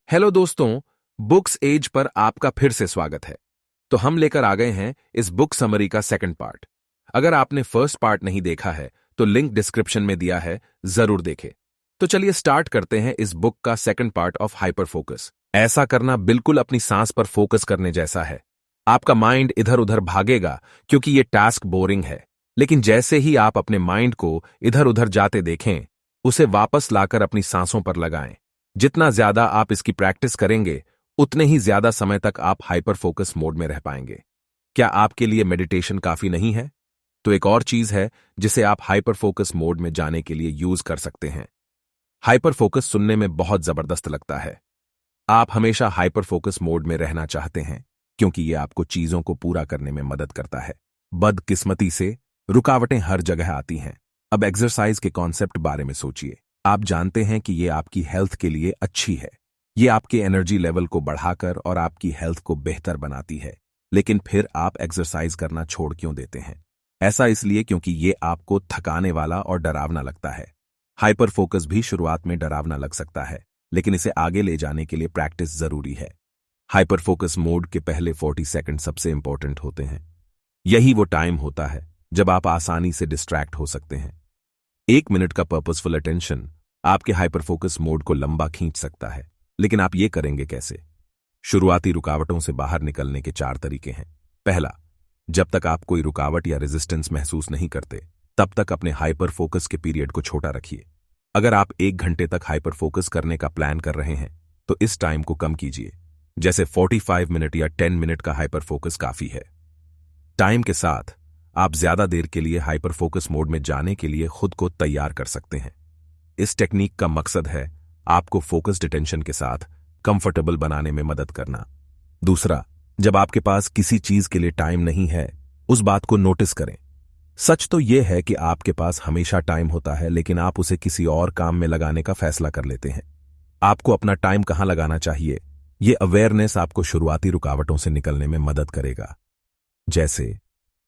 Hello दोस्तों, books as per आपका फिर से स्वागत है। तो हम लेकर आ गए हैं इस बुक समरी का सेकंड पार्ट। अगर आपने फर्स्ट पार्ट नहीं देखा है तो लिंक डिस्क्रिप्शन में दिया है, जरूर देखें। तो चलिए स्टार्ट करते हैं इस बुक का second part of hyper focus. ऐसा करना बिल्कुल अपनी सांस पर फोकस करने जैसा है। आपका माइंड इधर उधर भागेगा क्योंकि ये टास्क बोरिंग है, लेकिन जैसे ही आप अपने माइंड को इधर उधर जाते देखें, उसे वापस लाकर अपनी सांसों पर लगाएं। जितना ज्यादा आप इसकी प्रैक्टिस करेंगे, उतने ही ज्यादा समय तक आप हाइपर फोकस मोड में रह पाएंगे। क्या आपके लिए मेडिटेशन काफी नहीं है? तो एक और चीज है जिसे आप हाइपर फोकस मोड में जाने के लिए यूज कर सकते हैं। हाइपर फोकस सुनने में बहुत जबरदस्त लगता है। आप हमेशा हाइपर फोकस मोड में रहना चाहते हैं क्योंकि ये आपको चीजों को पूरा करने में मदद करता है। बदकिस्मती से रुकावटें हर जगह आती हैं। अब एक्सरसाइज के कॉन्सेप्ट बारे में सोचिए। आप जानते हैं कि ये आपकी हेल्थ के लिए अच्छी है। ये आपके एनर्जी लेवल को बढ़ाकर और आपकी हेल्थ को बेहतर बनाती है। लेकिन फिर आप एक्सरसाइज करना छोड़ क्यों देते हैं? ऐसा इसलिए क्योंकि ये आपको थकाने वाला और डरावना लगता है। हाइपर फोकस भी शुरुआत में डरावना लग सकता है, लेकिन इसे आगे ले जाने के लिए प्रैक्टिस जरूरी है। हाइपर फोकस मोड के पहले 40 सेकंड सबसे इंपॉर्टेंट होते हैं। यही वो टाइम होता है जब आप आसानी से डिस्ट्रैक्ट हो सकते हैं। 1 मिनट का पर्पसफुल अटेंशन आपके हाइपर फोकस मोड को लंबा खींच सकता है, लेकिन आप ये करेंगे कैसे? शुरुआती रुकावटों से बाहर निकलने के 4 तरीके हैं। पहला, जब तक आप कोई रुकावट या रेजिस्टेंस महसूस नहीं करते, तब तक अपने हाइपर फोकस के पीरियड को छोटा रखिए। अगर आप 1 घंटे तक हाइपर फोकस करने का प्लान कर रहे हैं, तो इस टाइम को कम कीजिए। जैसे 45 मिनट या 10 मिनट का हाइपर फोकस काफी है। टाइम के साथ आप ज्यादा देर के लिए हाइपर फोकस मोड में जाने के लिए खुद को तैयार कर सकते हैं। इस टेक्निक का मकसद है आपको फोकस्ड अटेंशन के साथ कंफर्टेबल बनाने में मदद करना। दूसरा, जब आपके पास किसी चीज के लिए टाइम नहीं है, उस बात को नोटिस करें। सच तो यह है कि आपके पास हमेशा टाइम होता है, लेकिन आप उसे किसी और काम में लगाने का फैसला कर लेते हैं। आपको अपना टाइम कहां लगाना चाहिए, यह अवेयरनेस आपको शुरुआती रुकावटों से निकलने में मदद करेगा। जैसे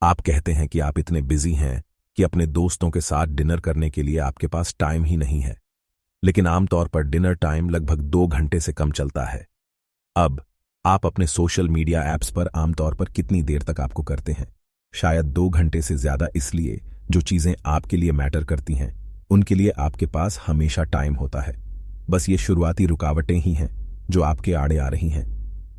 आप कहते हैं कि आप इतने बिजी हैं कि अपने दोस्तों के साथ डिनर करने के लिए आपके पास टाइम ही नहीं है, लेकिन आमतौर पर डिनर टाइम लगभग 2 घंटे से कम चलता है। अब आप अपने सोशल मीडिया ऐप्स पर आमतौर पर कितनी देर तक आपको करते हैं? शायद 2 घंटे से ज्यादा, इसलिए जो चीजें आपके लिए मैटर करती हैं, उनके लिए आपके पास हमेशा टाइम होता है। बस ये शुरुआती रुकावटें ही हैं जो आपके आड़े आ रही हैं।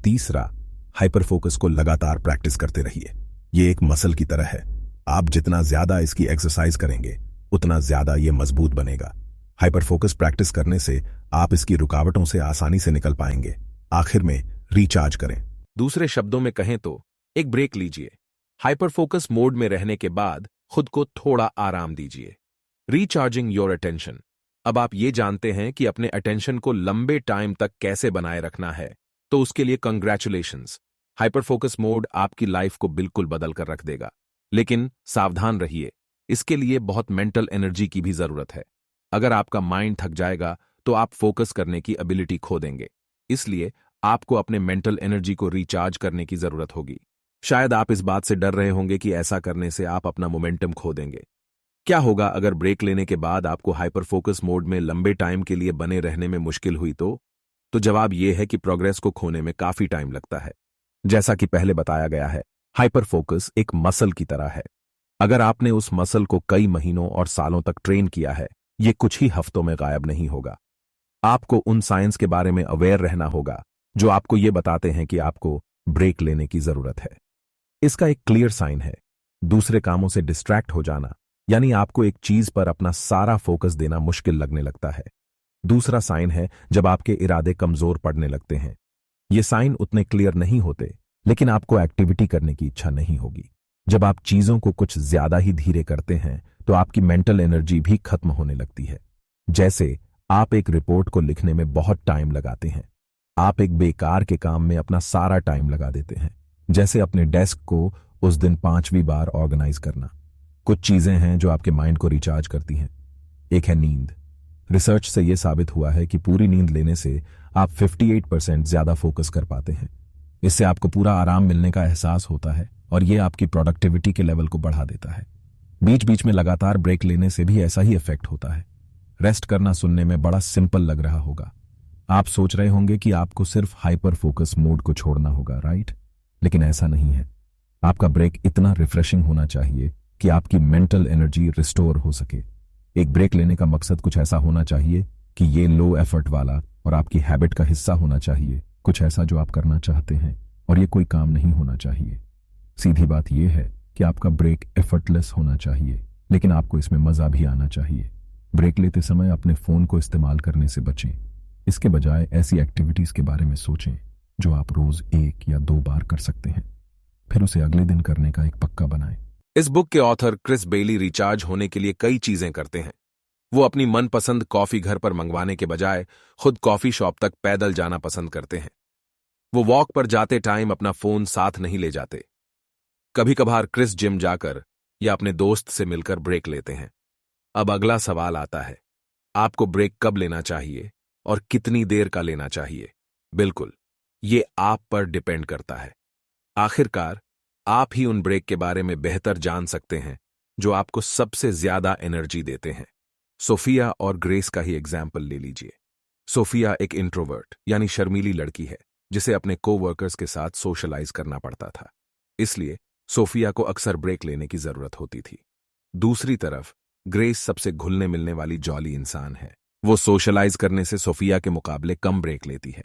तीसरा, हाइपर फोकस को लगातार प्रैक्टिस करते रहिए। ये एक मसल की तरह है। आप जितना ज्यादा इसकी एक्सरसाइज करेंगे, उतना ज्यादा ये मजबूत बनेगा। हाइपर फोकस प्रैक्टिस करने से आप इसकी रुकावटों से आसानी से निकल पाएंगे। आखिर में रिचार्ज करें। दूसरे शब्दों में कहें तो एक ब्रेक लीजिए। हाइपर फोकस मोड में रहने के बाद खुद को थोड़ा आराम दीजिए। Recharging your attention. अब आप ये जानते हैं कि अपने अटेंशन को लंबे टाइम तक कैसे बनाए रखना है, तो उसके लिए कंग्रेचुलेशंस। हाइपर फोकस मोड आपकी लाइफ को बिल्कुल बदल कर रख देगा, लेकिन सावधान रहिए, इसके लिए बहुत मेंटल एनर्जी की भी जरूरत है। अगर आपका माइंड थक जाएगा तो आप फोकस करने की एबिलिटी खो देंगे। इसलिए आपको अपने मेंटल एनर्जी को रिचार्ज करने की जरूरत होगी। शायद आप इस बात से डर रहे होंगे कि ऐसा करने से आप अपना मोमेंटम खो देंगे। क्या होगा अगर ब्रेक लेने के बाद आपको हाइपर फोकस मोड में लंबे टाइम के लिए बने रहने में मुश्किल हुई? तो जवाब यह है कि प्रोग्रेस को खोने में काफी टाइम लगता है। जैसा कि पहले बताया गया है, हाइपर फोकस एक मसल की तरह है। अगर आपने उस मसल को कई महीनों और सालों तक ट्रेन किया है, ये कुछ ही हफ्तों में गायब नहीं होगा। आपको उन साइंस के बारे में अवेयर रहना होगा जो आपको ये बताते हैं कि आपको ब्रेक लेने की जरूरत है। इसका एक क्लियर साइन है दूसरे कामों से डिस्ट्रैक्ट हो जाना, यानी आपको एक चीज पर अपना सारा फोकस देना मुश्किल लगने लगता है। दूसरा साइन है जब आपके इरादे कमजोर पड़ने लगते हैं। ये साइन उतने क्लियर नहीं होते, लेकिन आपको एक्टिविटी करने की इच्छा नहीं होगी। जब आप चीजों को कुछ ज्यादा ही धीरे करते हैं, तो आपकी मेंटल एनर्जी भी खत्म होने लगती है। जैसे आप एक रिपोर्ट को लिखने में बहुत टाइम लगाते हैं। आप एक बेकार के काम में अपना सारा टाइम लगा देते हैं, जैसे अपने डेस्क को उस दिन 5वीं बार ऑर्गेनाइज करना। कुछ चीजें हैं जो आपके माइंड को रिचार्ज करती हैं। एक है नींद। रिसर्च से यह साबित हुआ है कि पूरी नींद लेने से आप 58% ज्यादा फोकस कर पाते हैं। इससे आपको पूरा आराम मिलने का एहसास होता है और यह आपकी प्रोडक्टिविटी के लेवल को बढ़ा देता है। बीच बीच में लगातार ब्रेक लेने से भी ऐसा ही इफेक्ट होता है। रेस्ट करना सुनने में बड़ा सिंपल लग रहा होगा। आप सोच रहे होंगे कि आपको सिर्फ हाइपर फोकस मोड को छोड़ना होगा, राइट? लेकिन ऐसा नहीं है। आपका ब्रेक इतना रिफ्रेशिंग होना चाहिए कि आपकी मेंटल एनर्जी रिस्टोर हो सके। एक ब्रेक लेने का मकसद कुछ ऐसा होना चाहिए कि ये लो एफर्ट वाला और आपकी हैबिट का हिस्सा होना चाहिए, कुछ ऐसा जो आप करना चाहते हैं, और ये कोई काम नहीं होना चाहिए। सीधी बात यह है कि आपका ब्रेक एफर्टलेस होना चाहिए, लेकिन आपको इसमें मजा भी आना चाहिए। ब्रेक लेते समय अपने फोन को इस्तेमाल करने से बचें। इसके बजाय ऐसी एक्टिविटीज के बारे में सोचें जो आप रोज 1 या 2 बार कर सकते हैं, फिर उसे अगले दिन करने का एक पक्का बनाएं। इस बुक के ऑथर क्रिस बेली रिचार्ज होने के लिए कई चीजें करते हैं। वो अपनी मनपसंद कॉफी घर पर मंगवाने के बजाय खुद कॉफी शॉप तक पैदल जाना पसंद करते हैं। वो वॉक पर जाते टाइम अपना फोन साथ नहीं ले जाते। कभी कभार क्रिस जिम जाकर या अपने दोस्त से मिलकर ब्रेक लेते हैं। अब अगला सवाल आता है, आपको ब्रेक कब लेना चाहिए और कितनी देर का लेना चाहिए? बिल्कुल, ये आप पर डिपेंड करता है। आखिरकार आप ही उन ब्रेक के बारे में बेहतर जान सकते हैं जो आपको सबसे ज्यादा एनर्जी देते हैं। सोफिया और ग्रेस का ही एग्जाम्पल ले लीजिए। सोफिया एक इंट्रोवर्ट यानी शर्मीली लड़की है जिसे अपने कोवर्कर्स के साथ सोशलाइज करना पड़ता था, इसलिए सोफिया को अक्सर ब्रेक लेने की जरूरत होती थी। दूसरी तरफ ग्रेस सबसे घुलने मिलने वाली जॉली इंसान है। वो सोशलाइज करने से सोफिया के मुकाबले कम ब्रेक लेती है।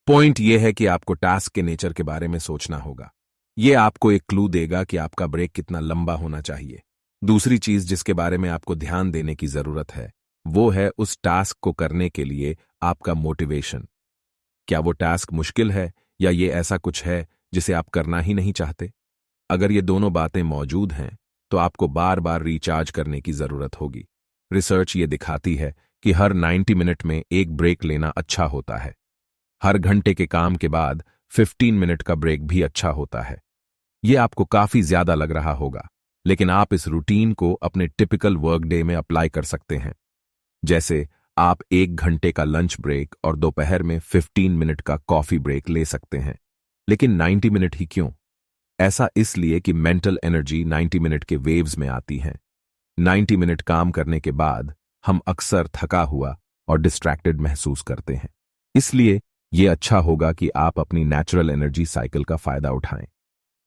पॉइंट यह है कि आपको टास्क के नेचर के बारे में सोचना होगा। यह आपको एक क्लू देगा कि आपका ब्रेक कितना लंबा होना चाहिए। दूसरी चीज जिसके बारे में आपको ध्यान देने की जरूरत है वो है उस टास्क को करने के लिए आपका मोटिवेशन। क्या वो टास्क मुश्किल है या ये ऐसा कुछ है जिसे आप करना ही नहीं चाहते? अगर ये दोनों बातें मौजूद हैं तो आपको बार बार रिचार्ज करने की जरूरत होगी। रिसर्च ये दिखाती है कि हर 90 मिनट में एक ब्रेक लेना अच्छा होता है। हर घंटे के काम के बाद 15 मिनट का ब्रेक भी अच्छा होता है। यह आपको काफी ज्यादा लग रहा होगा, लेकिन आप इस रूटीन को अपने टिपिकल वर्क डे में अप्लाई कर सकते हैं। जैसे आप 1 घंटे का लंच ब्रेक और दोपहर में 15 मिनट का कॉफी ब्रेक ले सकते हैं। लेकिन 90 मिनट ही क्यों? ऐसा इसलिए कि मेंटल एनर्जी 90 मिनट के वेव्स में आती है। 90 मिनट काम करने के बाद हम अक्सर थका हुआ और डिस्ट्रैक्टेड महसूस करते हैं। इसलिए यह अच्छा होगा कि आप अपनी नेचुरल एनर्जी साइकिल का फायदा उठाएं।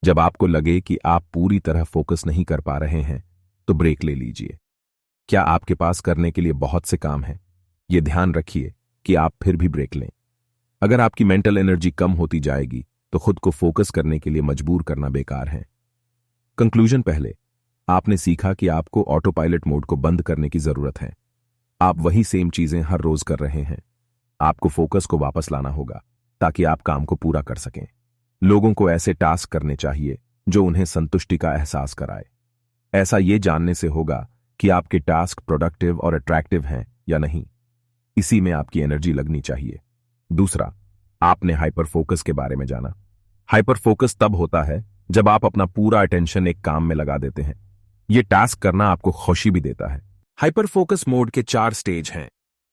जब आपको लगे कि आप पूरी तरह फोकस नहीं कर पा रहे हैं तो ब्रेक ले लीजिए। क्या आपके पास करने के लिए बहुत से काम हैं? यह ध्यान रखिए कि आप फिर भी ब्रेक लें। अगर आपकी मेंटल एनर्जी कम होती जाएगी तो खुद को फोकस करने के लिए मजबूर करना बेकार है। कंक्लूजन पहले, आपने सीखा कि आपको ऑटो पायलट मोड को बंद करने की जरूरत है। आप वही सेम चीजें हर रोज कर रहे हैं। आपको फोकस को वापस लाना होगा ताकि आप काम को पूरा कर सकें। लोगों को ऐसे टास्क करने चाहिए जो उन्हें संतुष्टि का एहसास कराए। ऐसा ये जानने से होगा कि आपके टास्क प्रोडक्टिव और अट्रैक्टिव हैं या नहीं। इसी में आपकी एनर्जी लगनी चाहिए। दूसरा, आपने हाइपर फोकस के बारे में जाना। हाइपर फोकस तब होता है जब आप अपना पूरा अटेंशन एक काम में लगा देते हैं। यह टास्क करना आपको खुशी भी देता है। हाइपर फोकस मोड के 4 स्टेज हैं।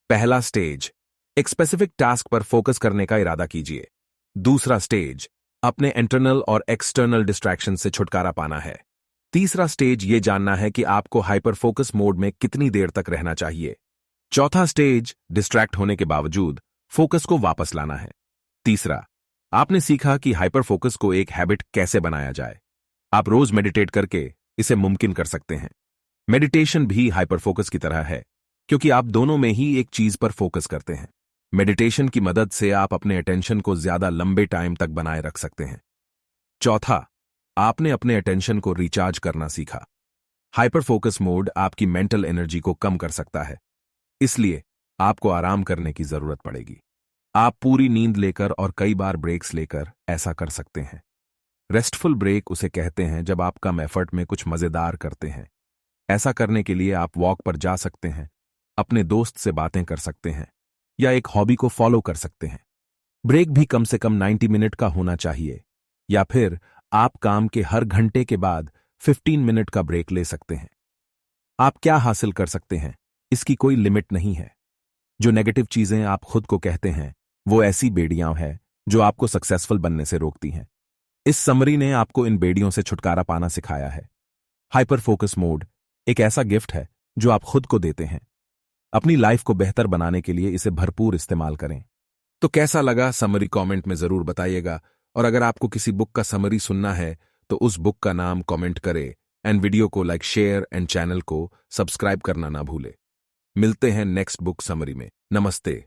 पहला स्टेज, एक स्पेसिफिक टास्क पर फोकस करने का इरादा कीजिए। दूसरा स्टेज, अपने इंटरनल और एक्सटर्नल डिस्ट्रैक्शन से छुटकारा पाना है। तीसरा स्टेज ये जानना है कि आपको हाइपर फोकस मोड में कितनी देर तक रहना चाहिए। चौथा स्टेज, डिस्ट्रैक्ट होने के बावजूद फोकस को वापस लाना है। तीसरा, आपने सीखा कि हाइपर फोकस को एक हैबिट कैसे बनाया जाए। आप रोज मेडिटेट करके इसे मुमकिन कर सकते हैं। मेडिटेशन भी हाइपर फोकस की तरह है क्योंकि आप दोनों में ही एक चीज पर फोकस करते हैं। मेडिटेशन की मदद से आप अपने अटेंशन को ज्यादा लंबे टाइम तक बनाए रख सकते हैं। चौथा, आपने अपने अटेंशन को रिचार्ज करना सीखा। हाइपर फोकस मोड आपकी मेंटल एनर्जी को कम कर सकता है, इसलिए आपको आराम करने की जरूरत पड़ेगी। आप पूरी नींद लेकर और कई बार ब्रेक्स लेकर ऐसा कर सकते हैं। रेस्टफुल ब्रेक उसे कहते हैं जब आप कम एफर्ट में कुछ मजेदार करते हैं। ऐसा करने के लिए आप वॉक पर जा सकते हैं, अपने दोस्त से बातें कर सकते हैं या एक हॉबी को फॉलो कर सकते हैं। ब्रेक भी कम से कम 90 मिनट का होना चाहिए, या फिर आप काम के हर घंटे के बाद 15 मिनट का ब्रेक ले सकते हैं। आप क्या हासिल कर सकते हैं, इसकी कोई लिमिट नहीं है। जो नेगेटिव चीजें आप खुद को कहते हैं वो ऐसी बेड़ियां हैं जो आपको सक्सेसफुल बनने से रोकती हैं। इस समरी ने आपको इन बेड़ियों से छुटकारा पाना सिखाया है। हाइपर फोकस मोड एक ऐसा गिफ्ट है जो आप खुद को देते हैं। अपनी लाइफ को बेहतर बनाने के लिए इसे भरपूर इस्तेमाल करें। तो कैसा लगा समरी कमेंट में जरूर बताइएगा, और अगर आपको किसी बुक का समरी सुनना है तो उस बुक का नाम कमेंट करें एंड वीडियो को लाइक शेयर एंड चैनल को सब्सक्राइब करना ना भूले। मिलते हैं नेक्स्ट बुक समरी में। नमस्ते।